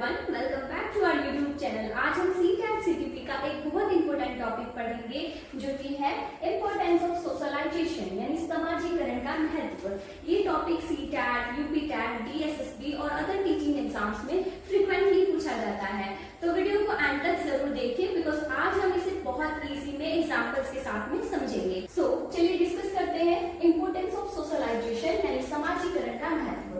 Everyone, welcome back to our YouTube channel. आज हम CTET CTP का एक बहुत इंपॉर्टेंट टॉपिक पढ़ेंगे जो कि है इम्पोर्टेंस ऑफ सोशलाइजेशन यानी समाजीकरण का महत्व। ये टॉपिक सीटैट, यूपीटैट, डीएसएसबी और अदर टीचिंग एग्जाम्स में फ्रिक्वेंटली पूछा जाता है, तो वीडियो को एंड तक जरूर देखिए बिकॉज आज हम इसे बहुत इजी में एग्जाम्पल्स के साथ में समझेंगे। सो चलिए डिस्कस करते हैं इम्पोर्टेंस ऑफ सोशलाइजेशन यानी समाजीकरण का महत्व।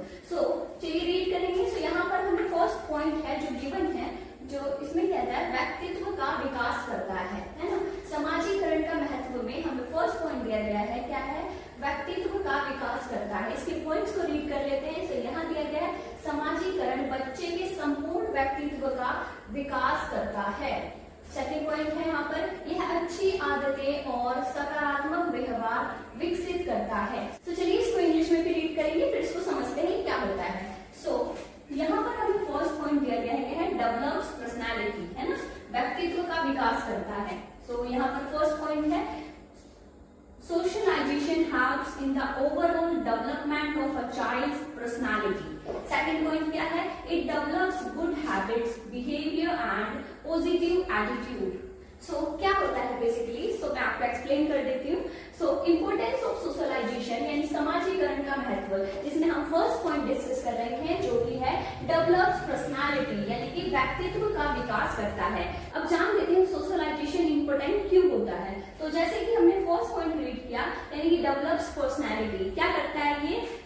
चलिए रीड करेंगे। यहाँ पर हमें फर्स्ट पॉइंट है जो गिवन है, जो इसमें कहता है व्यक्तित्व का विकास करता है ना। समाजीकरण का महत्व में हमें फर्स्ट पॉइंट दिया गया है, क्या है? व्यक्तित्व का विकास करता है। इसके पॉइंट्स को रीड कर लेते हैं। तो यहाँ दिया गया है समाजीकरण बच्चे के संपूर्ण व्यक्तित्व का विकास करता है। सेकेंड पॉइंट है यहाँ पर, यह अच्छी आदतें और सकारात्मक व्यवहार विकसित करता है। तो चलिए इसको इंग्लिश में भी रीड करेंगे, फिर इसको समझते हैं क्या होता है। यहाँ पर हमें फर्स्ट पॉइंट दिया गया है डेवलप्स पर्सनालिटी, है ना, व्यक्तित्व का विकास करता है। यहाँ पर फर्स्ट पॉइंट है socialization helps in the overall development of a child's personality. Second point क्या है? It develops good habits, behavior and positive attitude. क्या होता है बेसिकली? मैं आपको एक्सप्लेन कर देती हूँ। इम्पोर्टेंस ऑफ सोशलाइजेशन यानी समाजीकरण का महत्व, जिसमें हम फर्स्ट पॉइंट डिस्कस कर रहे हैं जो कि है डेवलप्स पर्सनालिटी यानी कि व्यक्तित्व का विकास करता है। अब जान लेते हैं सोशलाइजेशन इम्पोर्टेंट क्यों होता है। तो जैसे कि हमने फर्स्ट पॉइंट रीड किया यानी कि डेवलप्स पर्सनालिटी, क्या करता है? ये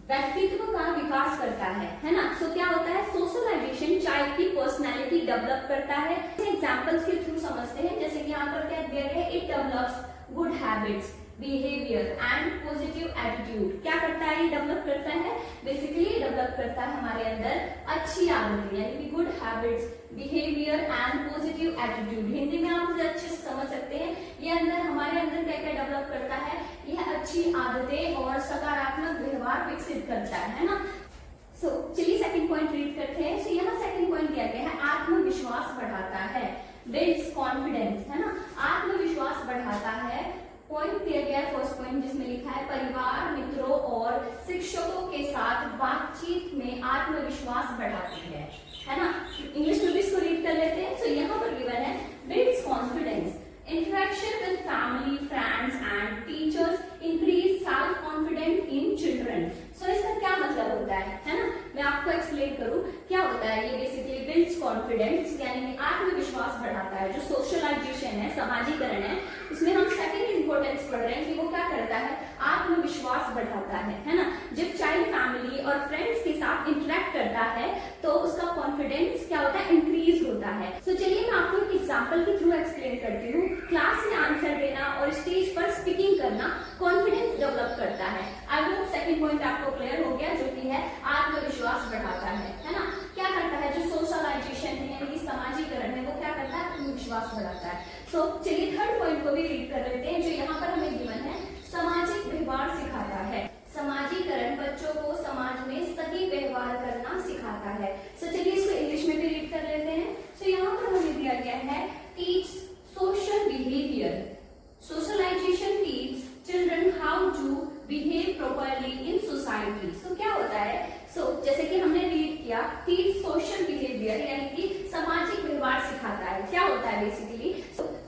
व्यक्तित्व का विकास करता है ना। क्या होता है? सोशलाइजेशन चाइल्ड की पर्सनालिटी डेवलप करता है। एग्जांपल्स के थ्रू समझते हैं। जैसे कि यहाँ पर क्या दिया गया है? It develops good habits, behaviour and positive attitude. क्या करता है? ये डेवलप करता है, बेसिकली डेवलप करता है हमारे अंदर अच्छी आदतें यानी कि good habits, behaviour and positive attitude. Hindi में आप मुझे अच्छे से समझ सकते हैं। ये अंदर हमारे अंदर क्या क्या डेवलप करता है? यह अच्छी आदतें और सकारात्मक व्यवहार विकसित करता है ना। चलिए सेकंड पॉइंट रीड करते हैं। यहाँ सेकंड पॉइंट दिया गया है आत्मविश्वास बढ़ाता है, बिल्ड्स कॉन्फिडेंस, है ना, आत्मविश्वास बढ़ाता है। पॉइंट दिया गया है फर्स्ट पॉइंट जिसमें लिखा है परिवार, मित्रों और शिक्षकों के साथ बातचीत में आत्मविश्वास बढ़ाती है ना। इंग्लिश में भी इसको रीड कर लेते हैं। यहाँ पर गिवन है builds confidence, interaction with family, friends and teachers increase self confidence in children. इसका क्या मतलब होता है ना, मैं आपको एक्सप्लेन करूं क्या होता है। ये बेसिकली बिल्ड्स कॉन्फिडेंस यानी आत्मविश्वास बढ़ाता है। जो सोशलाइजेशन है, समाजीकरण है, इसमें हम सेकंड इंपॉर्टेंस पढ़ रहे हैं कि वो क्या करता है? आत्मविश्वास बढ़ाता है ना। जब चाइल्ड फैमिली और फ्रेंड्स के साथ इंटरेक्ट करता है तो उसका कॉन्फिडेंस क्या होता है? इंक्रीज होता है। चलिए मैं आपको एक एग्जाम्पल के थ्रू एक्सप्लेन करती हूँ। क्लास में आंसर देना और स्टेज पर स्पीकिंग करना कॉन्फिडेंस डेवलप करता है। आई होप सेकंड पॉइंट आपको क्लियर हो गया, जो कि है आत्मविश्वास बढ़ाता है ना। क्या करता है? जो सोशलाइजेशन है यानी कि समाजीकरण है, वो क्या करता है? आत्मविश्वास बढ़ाता है। चलिए थर्ड पॉइंट को भी रीड कर लेते हैं जो यहाँ पर हमें गिवन है, सामाजिक व्यवहार सिखाता है। समाजीकरण बच्चों को समाज में सही व्यवहार करना सिखाता है। चलिए इसको इंग्लिश में भी रीड कर लेते हैं। यहाँ पर हमें दिया गया है teach social behaviour, socialisation teach children how to behave properly in society. क्या होता है? जैसे कि हमने रीड किया टीच सोशल बिहेवियर यानी कि सामाजिक व्यवहार सिखाता है। क्या होता है बेसिकली?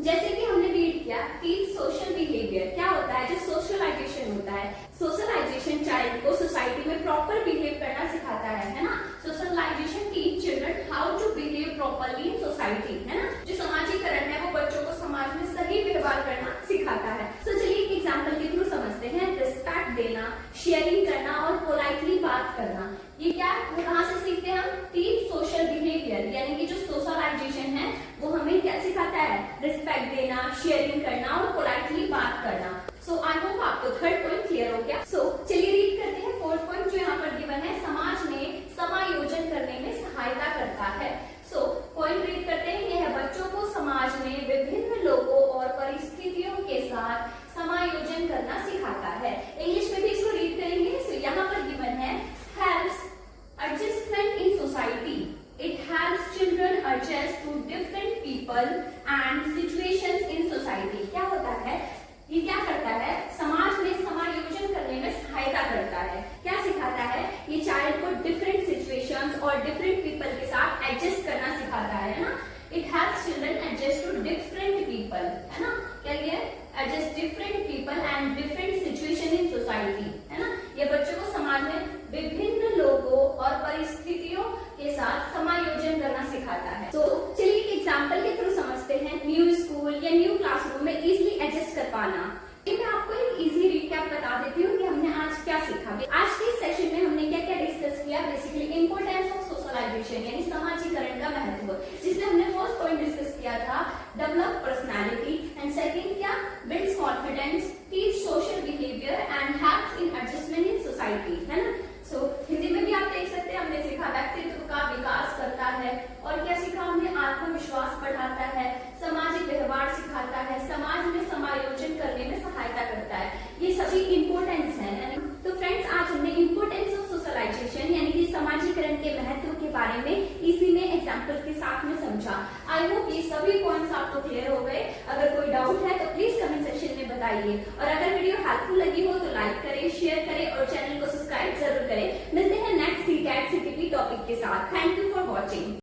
जैसे कि हमने रीड किया टीच सोशल बिहेवियर, क्या होता है? जो सोशलाइजेशन होता है, सोशलाइजेशन चाइल्ड को सोसाइटी में प्रॉपर बिहेव करना सिखाता है ना। Socialisation teach children how to behave properly in society, है ना। जो समाजीकरण है वो बच्चों को समाज में सही व्यवहार करना सिखाता है। चलिए एक एग्जाम्पल के थ्रू समझते हैं। रिस्पेक्ट देना, शेयरिंग करना और पोलाइटली बात करना, ये क्या कहाँ से सीखते हैं हम? टीच सोशल बिहेवियर यानी कि जो सोशलाइजेशन है वो हमें क्या सिखाता है? रिस्पेक्ट देना, शेयरिंग करना और पोलाइटली बात करना। आई होप आपको थर्ड पॉइंट क्लियर हो गया। चलिए रीड करते हैं फोर्थ पॉइंट जो यहाँ पर गिवन है, समाज में समायोजन करने में सहायता करता है। पॉइंट रीड करते हैं। यह बच्चों को समाज में विभिन्न लोगों और परिस्थितियों के साथ समायोजन करना सिखाता है। इंग्लिश में भी इसको रीड करेंगे। यहाँ पर गिवन है helps adjustment in society, it helps children adjust to different people and situations in society. क्या होता है? ये क्या करता है? समाज में समायोजन करने में सहायता करता है। क्या सिखाता है? ये चाइल्ड को डिफरेंट सिचुएशंस और डिफरेंट पीपल के साथ सोशलाइजेशन यानी समाजीकरण का महत्व, जिसमें हमने फर्स्ट पॉइंट डिस्कस किया था डेवलप पर्सनालिटी एंड सेकंड क्या builds confidence, teach social behaviour and helps in adjustment in society, है ना। सो हिंदी में भी आप देख सकते हैं, हमने सीखा व्यक्तित्व का विकास करता है, और क्या सीखा हमने आत्मविश्वास बढ़ाता है, सामाजिक व्यवहार सिखाता है, समाज में समायोजन करने में सहायता करता है। ये सभी इम्पोर्टेंस है। तो फ्रेंड्स, आज हमने इम्पोर्टेंस ऑफ सोशलाइजेशन यानी कि समाजीकरण के महत्व के बारे में इसी में एग्जाम्पल के साथ में समझा। आई होप ये सभी पॉइंट्स आपको क्लियर हो गए। अगर कोई डाउट है तो प्लीज कमेंट सेक्शन में बताइए, और अगर वीडियो हेल्पफुल लगी हो तो लाइक करें, शेयर करें और चैनल को सब्सक्राइब